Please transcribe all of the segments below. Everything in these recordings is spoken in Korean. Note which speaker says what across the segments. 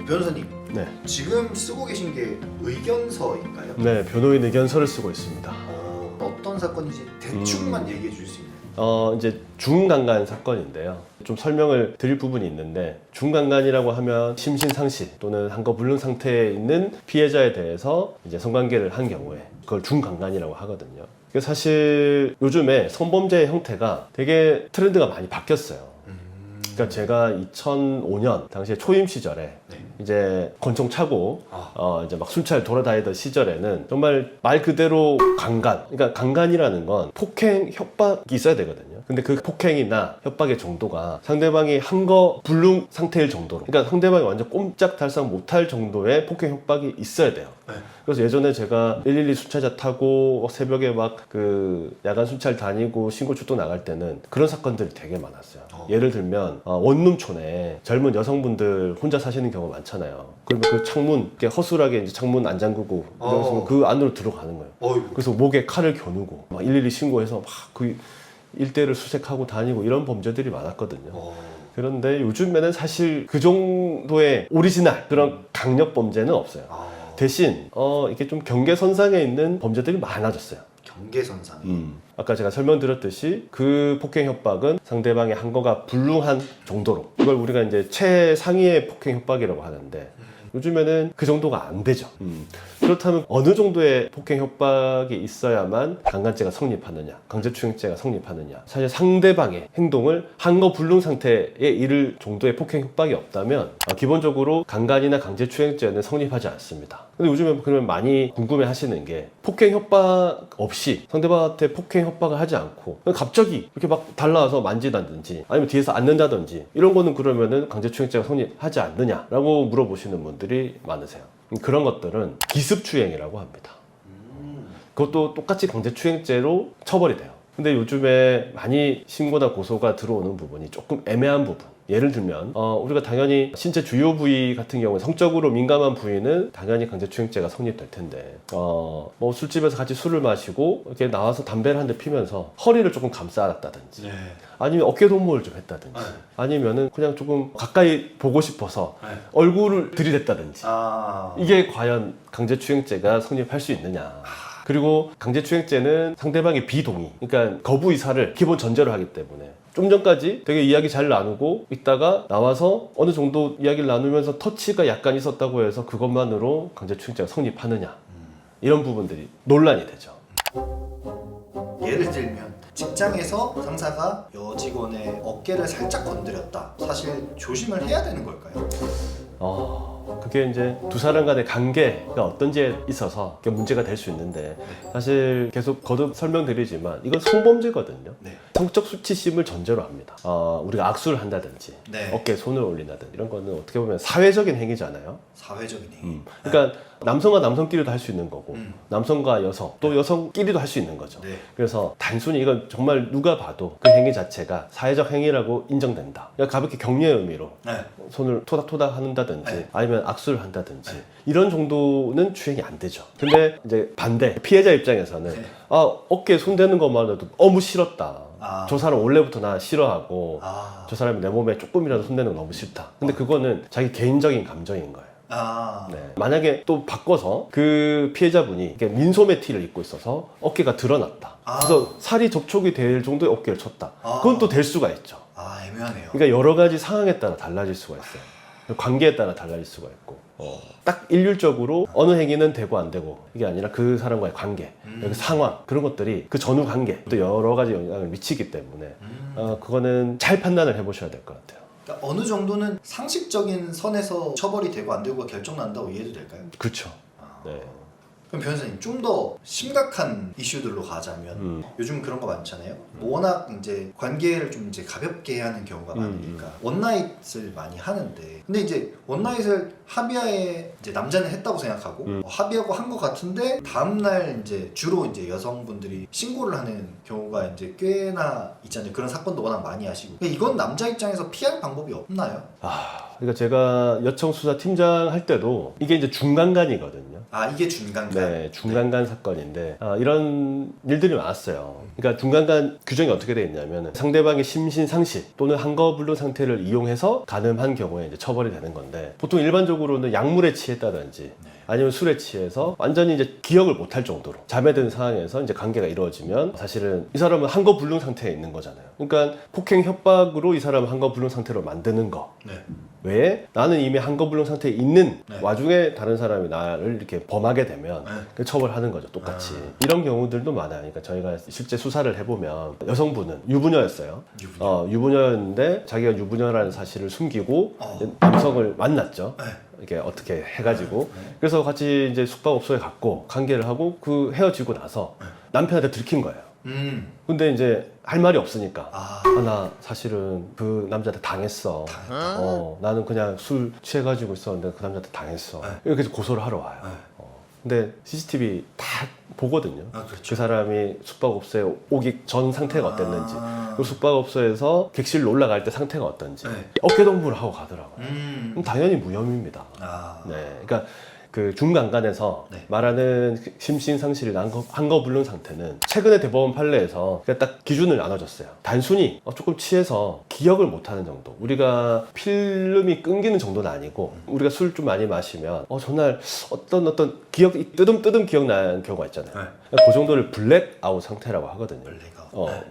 Speaker 1: 변호사님,
Speaker 2: 네.
Speaker 1: 지금 쓰고 계신 게 의견서인가요?
Speaker 2: 네, 변호인 의견서를 쓰고 있습니다.
Speaker 1: 어떤 사건인지 대충만 얘기해 주실 수 있나요?
Speaker 2: 이제 중강간 사건인데요. 좀 설명을 드릴 부분이 있는데, 중강간이라고 하면 심신상실 또는 한거불능 상태에 있는 피해자에 대해서 이제 성관계를 한 경우에 그걸 중강간이라고 하거든요. 사실 요즘에 성범죄의 형태가 되게 트렌드가 많이 바뀌었어요. 그러니까 제가 2005년 당시에 초임 시절에 이제 권총 차고 이제 막 술잘 돌아다니던 시절에는 정말 말 그대로 강간, 그러니까 강간이라는 건 폭행, 협박이 있어야 되거든요. 근데 그 폭행이나 협박의 정도가 상대방이 한거 불능 상태일 정도로, 그러니까 상대방이 완전 꼼짝달싹 못할 정도의 폭행, 협박이 있어야 돼요. 그래서 예전에 제가 112 순찰차 타고 새벽에 막 그 야간 순찰 다니고 신고 출동 나갈 때는 그런 사건들이 되게 많았어요. 예를 들면 원룸촌에 젊은 여성분들 혼자 사시는 경우가 많잖아요. 그러면 그 창문 이렇게 허술하게 이제 창문 안 잠그고 이러면서 그 안으로 들어가는 거예요. 그래서 목에 칼을 겨누고 막 112 신고해서 막 그 일대를 수색하고 다니고 이런 범죄들이 많았거든요. 그런데 요즘에는 사실 그 정도의 오리지널 그런 강력 범죄는 없어요. 대신 이렇게 좀 경계선상에 있는 범죄들이 많아졌어요.
Speaker 1: 경계선상이.
Speaker 2: 아까 제가 설명드렸듯이 그 폭행 협박은 상대방의 한거가 불능한 정도로, 이걸 우리가 이제 최상위의 폭행 협박이라고 하는데 요즘에는 그 정도가 안 되죠. 그렇다면 어느 정도의 폭행 협박이 있어야만 강간죄가 성립하느냐, 강제추행죄가 성립하느냐. 사실 상대방의 행동을 한거 불능 상태에 이를 정도의 폭행 협박이 없다면 기본적으로 강간이나 강제추행죄는 성립하지 않습니다. 근데 요즘에 그러면 많이 궁금해 하시는 게, 폭행 협박 없이 상대방한테 폭행 협박을 하지 않고 갑자기 이렇게 막 달라와서 만지다든지 아니면 뒤에서 앉는다든지 이런 거는 그러면은 강제추행죄가 성립하지 않느냐라고 물어보시는 분들이 많으세요. 그런 것들은 기습추행이라고 합니다. 그것도 똑같이 강제추행죄로 처벌이 돼요. 근데 요즘에 많이 신고나 고소가 들어오는 부분이 조금 애매한 부분. 예를 들면 우리가 당연히 신체 주요 부위 같은 경우에 성적으로 민감한 부위는 당연히 강제추행죄가 성립될 텐데 뭐 술집에서 같이 술을 마시고 이렇게 나와서 담배를 한 대 피면서 허리를 조금 감싸놨다든지 아니면 어깨 동무를 좀 했다든지 아니면은 그냥 조금 가까이 보고 싶어서 얼굴을 들이댔다든지 이게 과연 강제추행죄가 성립할 수 있느냐. 그리고 강제추행죄는 상대방의 비동의, 그러니까 거부 의사를 기본 전제로 하기 때문에 좀 전까지 되게 이야기 잘 나누고 있다가 나와서 어느 정도 이야기를 나누면서 터치가 약간 있었다고 해서 그것만으로 강제추행죄가 성립하느냐, 이런 부분들이 논란이 되죠.
Speaker 1: 예를 들면 직장에서 상사가 여직원의 어깨를 살짝 건드렸다. 사실 조심을 해야 되는 걸까요?
Speaker 2: 그게 이제 두 사람 간의 관계가 어떤지에 있어서 문제가 될 수 있는데, 사실 계속 거듭 설명드리지만 이건 성범죄거든요. 성적 수치심을 전제로 합니다. 우리가 악수를 한다든지 어깨에 손을 올린다든지 이런 거는 어떻게 보면 사회적인 행위잖아요.
Speaker 1: 사회적인 행위.
Speaker 2: 그러니까 남성과 남성끼리도 할 수 있는 거고 남성과 여성 또 여성끼리도 할 수 있는 거죠. 그래서 단순히 이건 정말 누가 봐도 그 행위 자체가 사회적 행위라고 인정된다. 그러니까 가볍게 격려의 의미로 손을 토닥토닥 한다든지 아니면 악수를 한다든지 이런 정도는 추행이 안 되죠. 근데 이제 반대 피해자 입장에서는 어깨에 손 대는 것만으로도 너무 싫었다. 저 사람 원래부터 나 싫어하고 저 사람이 내 몸에 조금이라도 손대는 거 너무 싫다. 근데 그거는 자기 개인적인 감정인 거예요. 만약에 또 바꿔서 그 피해자분이 이렇게 민소매 티를 입고 있어서 어깨가 드러났다. 그래서 살이 접촉이 될 정도의 어깨를 쳤다. 그건 또 될 수가 있죠.
Speaker 1: 애매하네요.
Speaker 2: 그러니까 여러 가지 상황에 따라 달라질 수가 있어요. 관계에 따라 달라질 수가 있고 딱 일률적으로 어느 행위는 되고 안 되고 이게 아니라 그 사람과의 관계, 그 상황, 그런 것들이 그 전후 관계 또 여러 가지 영향을 미치기 때문에 그거는 잘 판단을 해보셔야 될 것 같아요.
Speaker 1: 그러니까 어느 정도는 상식적인 선에서 처벌이 되고 안 되고가 결정난다고 이해도 될까요?
Speaker 2: 그렇죠. 네.
Speaker 1: 그럼 변호사님, 좀 더 심각한 이슈들로 가자면 요즘 그런 거 많잖아요. 워낙 이제 관계를 좀 이제 가볍게 하는 경우가 많으니까 원나잇을 많이 하는데, 근데 이제 원나잇을 합의하에 이제 남자는 했다고 생각하고 합의하고 한 것 같은데 다음날 이제 주로 이제 여성분들이 신고를 하는 경우가 이제 꽤나 있잖아요. 그런 사건도 워낙 많이 하시고. 이건 남자 입장에서 피할 방법이 없나요?
Speaker 2: 그러니까 제가 여청수사팀장 할 때도 이게 이제 중간간이거든요.
Speaker 1: 아, 이게 중간간.
Speaker 2: 네, 중간간 사건인데 이런 일들이 많았어요. 그러니까 중간간 규정이 어떻게 되어 있냐면 상대방의 심신상실 또는 한거불능 상태를 이용해서 가늠한 경우에 이제 처벌이 되는 건데 보통 일반적으로는 약물에 취했다든지 아니면 술에 취해서 완전히 이제 기억을 못할 정도로 잠에 든 상황에서 이제 관계가 이루어지면 사실은 이 사람은 한거불능 상태에 있는 거잖아요. 그러니까 폭행 협박으로 이 사람을 한거불능 상태로 만드는 거
Speaker 1: 네.
Speaker 2: 왜 나는 이미 한거불능 상태에 있는
Speaker 1: 네.
Speaker 2: 와중에 다른 사람이 나를 이렇게 범하게 되면 그 처벌하는 거죠, 똑같이. 이런 경우들도 많아요. 그러니까 저희가 실제 수사를 해보면 여성분은 유부녀였어요. 유부녀였는데 자기가 유부녀라는 사실을 숨기고 이제 남성을 만났죠. 이렇게 어떻게 해가지고 그래서 같이 이제 숙박업소에 갔고 관계를 하고 그 헤어지고 나서 남편한테 들킨 거예요. 근데 이제 할 말이 없으니까 나 사실은 그 남자한테 당했어. 나는 그냥 술 취해가지고 있었는데 그 남자한테 당했어. 이렇게 해서 고소를 하러 와요. 근데 CCTV 다 보거든요.
Speaker 1: 그렇죠.
Speaker 2: 그 사람이 숙박업소에 오기 전 상태가 어땠는지, 그 숙박업소에서 객실로 올라갈 때 상태가 어떤지 어깨동무를 하고 가더라고요. 그럼 당연히 무혐의입니다. 네, 그러니까 그 중간간에서 말하는 심신상실이 한거불능 상태는 최근에 대법원 판례에서 딱 기준을 나눠줬어요. 단순히 조금 취해서 기억을 못하는 정도, 우리가 필름이 끊기는 정도는 아니고 우리가 술 좀 많이 마시면 전날 어떤 기억이 뜨듬뜨듬 기억나는 경우가 있잖아요. 그 정도를 블랙아웃 상태라고 하거든요.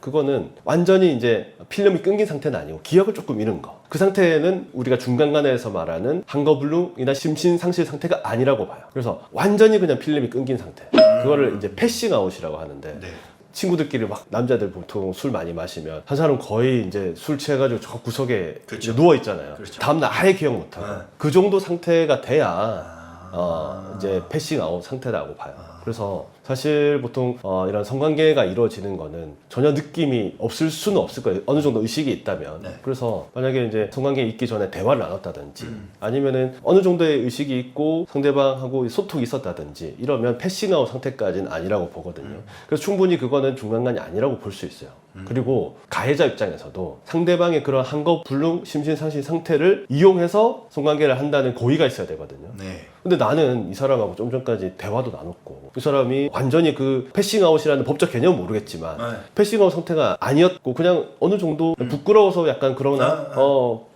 Speaker 2: 그거는 완전히 이제 필름이 끊긴 상태는 아니고 기억을 조금 잃은 거. 그 상태는 우리가 중간간에서 말하는 한거불능이나 심신상실 상태가 아니라고 봐요. 그래서 완전히 그냥 필름이 끊긴 상태. 그거를 이제 패싱아웃이라고 하는데 친구들끼리 막 남자들 보통 술 많이 마시면 한 사람 거의 이제 술 취해가지고 저 구석에 이제 누워 있잖아요. 다음날 아예 기억 못하고 그 정도 상태가 돼야 이제 패싱아웃 상태라고 봐요. 그래서 사실 보통 이런 성관계가 이루어지는 거는 전혀 느낌이 없을 수는 없을 거예요. 어느 정도 의식이 있다면. 그래서 만약에 이제 성관계 있기 전에 대화를 나눴다든지 아니면은 어느 정도의 의식이 있고 상대방하고 소통이 있었다든지 이러면 패싱아웃 상태까지는 아니라고 보거든요. 그래서 충분히 그거는 중간간이 아니라고 볼 수 있어요. 그리고 가해자 입장에서도 상대방의 그런 한거불능 심신상실 상태를 이용해서 성관계를 한다는 고의가 있어야 되거든요. 근데 나는 이 사람하고 좀 전까지 대화도 나눴고 이 사람이 완전히 그 패싱아웃이라는 법적 개념은 모르겠지만 패싱아웃 상태가 아니었고 그냥 어느 정도 부끄러워서 약간 그러나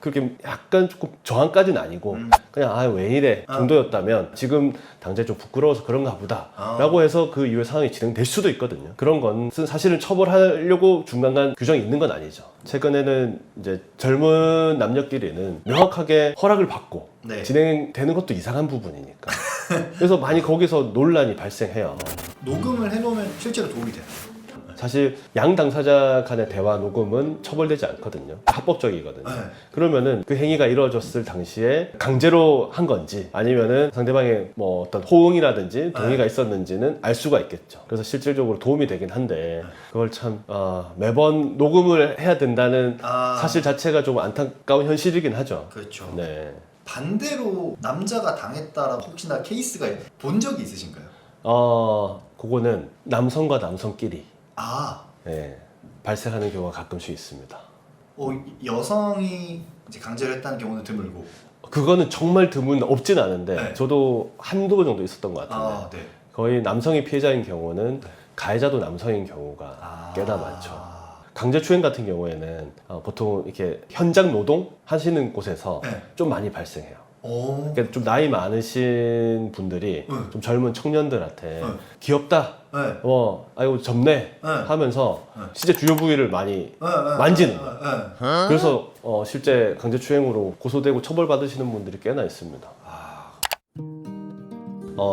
Speaker 2: 그렇게 약간 조금 저항까지는 아니고 그냥 왜 이래 정도였다면 지금 당장 좀 부끄러워서 그런가 보다 라고 해서 그 이후에 상황이 진행될 수도 있거든요. 그런 건 사실은 처벌하려고 중간간 규정이 있는 건 아니죠. 최근에는 이제 젊은 남녀끼리는 명확하게 허락을 받고 진행되는 것도 이상한 부분이니까 그래서 많이 거기서 논란이 발생해요.
Speaker 1: 녹음을 해놓으면 실제로 도움이 돼요?
Speaker 2: 사실 양 당사자 간의 대화 녹음은 처벌되지 않거든요. 합법적이거든요. 그러면은 그 행위가 이루어졌을 당시에 강제로 한 건지 아니면은 상대방의 뭐 어떤 호응이라든지 동의가 있었는지는 알 수가 있겠죠. 그래서 실질적으로 도움이 되긴 한데 그걸 참 매번 녹음을 해야 된다는 사실 자체가 좀 안타까운 현실이긴 하죠.
Speaker 1: 그렇죠.
Speaker 2: 네.
Speaker 1: 반대로 남자가 당했다라고 혹시나 케이스가 본 적이 있으신가요?
Speaker 2: 그거는 남성과 남성끼리
Speaker 1: 네,
Speaker 2: 발생하는 경우가 가끔씩 있습니다.
Speaker 1: 여성이 이제 강제를 했다는 경우는 드물고
Speaker 2: 그거는 정말 드문 없진 않은데 저도 한두 번 정도 있었던 것 같은데 거의 남성이 피해자인 경우는 가해자도 남성인 경우가 꽤나 많죠. 강제추행 같은 경우에는 보통 이렇게 현장 노동 하시는 곳에서 좀 많이 발생해요. 그러니까 좀 나이 많으신 분들이 좀 젊은 청년들한테 귀엽다, 아이고 젊네 하면서 실제 주요 부위를 많이 만지는 거예요. 그래서 실제 강제추행으로 고소되고 처벌받으시는 분들이 꽤나 있습니다.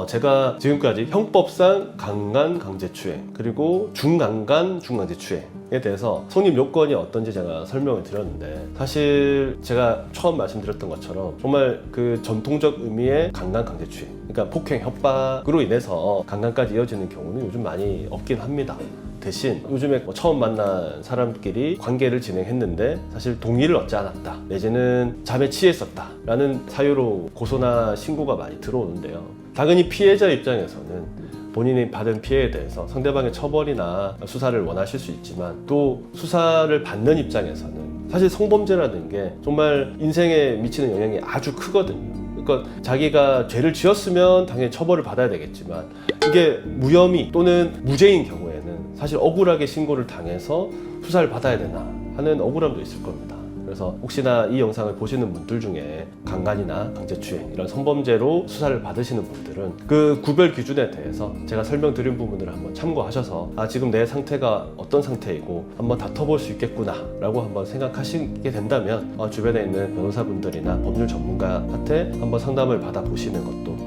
Speaker 2: 제가 지금까지 형법상 강간 강제추행 그리고 중강간 중강제추행에 대해서 성립 요건이 어떤지 제가 설명을 드렸는데 사실 제가 처음 말씀드렸던 것처럼 정말 그 전통적 의미의 강간 강제추행 그러니까 폭행 협박으로 인해서 강간까지 이어지는 경우는 요즘 많이 없긴 합니다. 대신 요즘에 처음 만난 사람끼리 관계를 진행했는데 사실 동의를 얻지 않았다 내지는 잠에 취했었다 라는 사유로 고소나 신고가 많이 들어오는데요. 당연히 피해자 입장에서는 본인이 받은 피해에 대해서 상대방의 처벌이나 수사를 원하실 수 있지만 또 수사를 받는 입장에서는 사실 성범죄라는 게 정말 인생에 미치는 영향이 아주 크거든요. 그러니까 자기가 죄를 지었으면 당연히 처벌을 받아야 되겠지만 이게 무혐의 또는 무죄인 경우에는 사실 억울하게 신고를 당해서 수사를 받아야 되나 하는 억울함도 있을 겁니다. 그래서 혹시나 이 영상을 보시는 분들 중에 강간이나 강제추행 이런 성범죄로 수사를 받으시는 분들은 그 구별 기준에 대해서 제가 설명드린 부분들을 한번 참고하셔서 지금 내 상태가 어떤 상태이고 한번 다퉈볼 수 있겠구나 라고 한번 생각하시게 된다면 주변에 있는 변호사분들이나 법률 전문가한테 한번 상담을 받아보시는 것도